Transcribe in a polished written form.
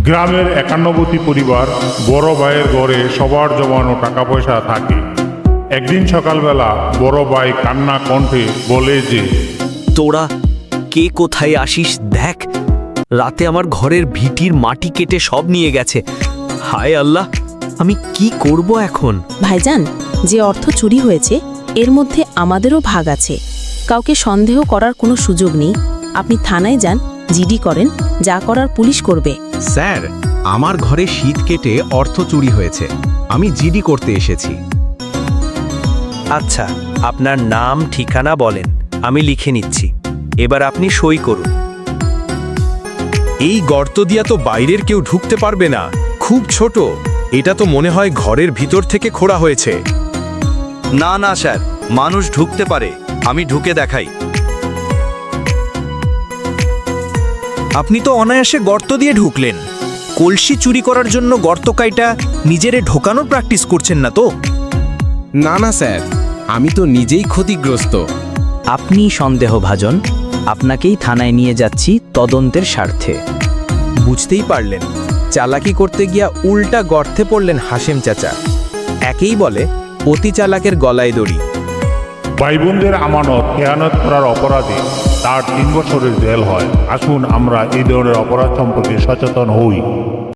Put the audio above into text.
গ্রামের 91টি পরিবার, বড় ভাইয়ের ঘরে সবার জমানো টাকা পয়সা থাকে। একদিন সকালবেলা বড় ভাই কান্না কণ্ঠে বলে যে, তোরা কে কোথায় আসিস দেখ, রাতে আমার ঘরের ভিটির মাটি কেটে সব নিয়ে গেছে। হায় আল্লাহ, আমি কি করব এখন? ভাইজান, যে অর্থ চুরি হয়েছে এর মধ্যে আমাদেরও ভাগ আছে। কাউকে সন্দেহ করার কোনো সুযোগ নেই। আপনি থানায় যান, জিডি করেন, যা করার পুলিশ করবে। স্যার, আমার ঘরে শীত কেটে অর্থ চুরি হয়েছে, আমি জিডি করতে এসেছি। আচ্ছা, আপনার নাম ঠিকানা বলেন, আমি লিখে নিচ্ছি। এবার আপনি সই করুন। এই গর্ত দিয়া তো বাইরের কেউ ঢুকতে পারবে না, খুব ছোট। এটা তো মনে হয় ঘরের ভিতর থেকে খোঁড়া হয়েছে। না না স্যার, মানুষ ঢুকতে পারে, আমি ঢুকে দেখাই। আপনি তো অনায়াসে গর্ত দিয়ে ঢুকলেন। কলসি চুরি করার জন্য গর্ত কাইটা নিজেরে ঢোকানোর প্র্যাকটিস করছেন না তো? না না স্যার, আমি তো নিজেই ক্ষতিগ্রস্ত। আপনি সন্দেহভাজন, আপনাকেই থানায় নিয়ে যাচ্ছি তদন্তের স্বার্থে। বুঝতেই পারলেন, চালাকি করতে গিয়া উল্টা গর্তে পড়লেন হাশেম চাচা। একেই বলে অতি চালাকের গলায় দড়ি। ভাই বোনদের আমানত খেয়ানত করার অপরাধে তার 3 বছরের জেল হয়। আসুন আমরা এই ধরনের অপরাধ সম্পর্কে সচেতন হই।